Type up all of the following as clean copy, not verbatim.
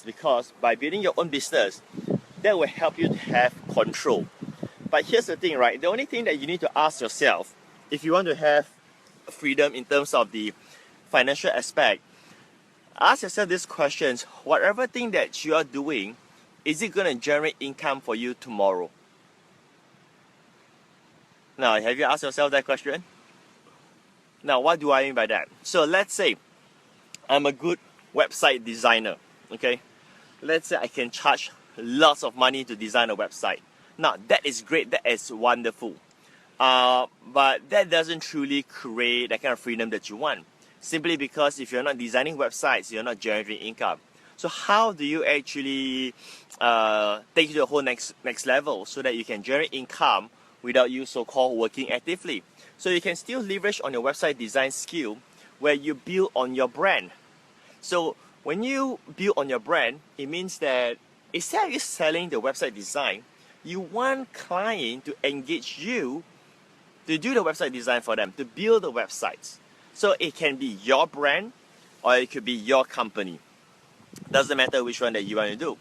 because by building your own business, that will help you to have control. But here's the thing, right? The only thing that you need to ask yourself, if you want to have freedom in terms of the financial aspect, ask yourself these questions. Whatever thing that you are doing, is it going to generate income for you tomorrow? Now, have you asked yourself that question? Now, what do I mean by that? So let's say I'm a good website designer, okay? Let's say I can charge lots of money to design a website. Now, that is great, that is wonderful. But that doesn't truly create that kind of freedom that you want. Simply because if you're not designing websites, you're not generating income. So how do you actually take it to the whole next level so that you can generate income without you so-called working actively? So you can still leverage on your website design skill where you build on your brand. So when you build on your brand, it means that instead of you selling the website design, you want client to engage you to do the website design for them, to build the websites. So it can be your brand or it could be your company. Doesn't matter which one that you want to do.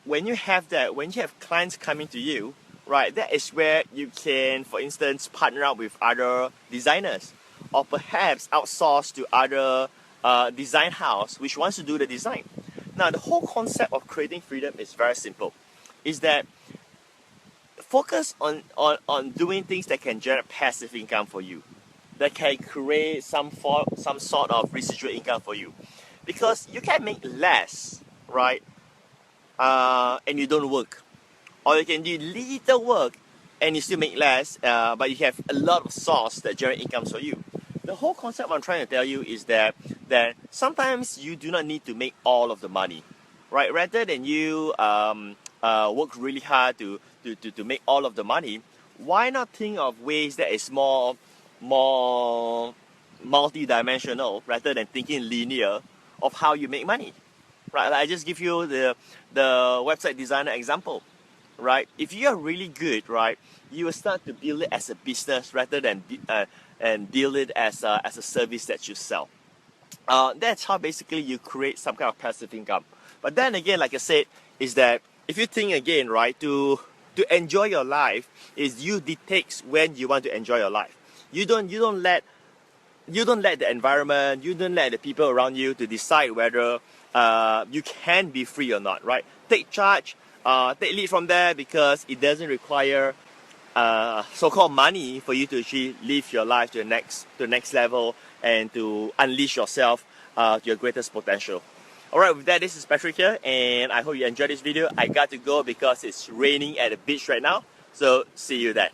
When you have that, when you have clients coming to you, right, that is where you can, for instance, partner up with other designers or perhaps outsource to other design house which wants to do the design. Now, the whole concept of creating freedom is very simple. Is that focus on doing things that can generate passive income for you, that can create some sort of residual income for you. Because you can make less, right, and you don't work. Or you can do little work and you still make less, but you have a lot of source that generate income for you. The whole concept I'm trying to tell you is that sometimes you do not need to make all of the money, right? Rather than you work really hard to make all of the money, why not think of ways that is more multi-dimensional rather than thinking linear of how you make money, right? I just give you the website designer example, right? If you are really good, right, you will start to build it as a business rather than and build it as a service that you sell. That's how basically you create some kind of passive income. But then again, like I said, is that if you think again, right, to enjoy your life is you dictate when you want to enjoy your life. You don't let the environment, you don't let the people around you to decide whether you can be free or not, right? Take charge, take lead from there, because it doesn't require so-called money for you to actually live your life to the next level and to unleash yourself to your greatest potential. Alright, with that, this is Patrick here, and I hope you enjoyed this video. I got to go because it's raining at the beach right now, so see you then.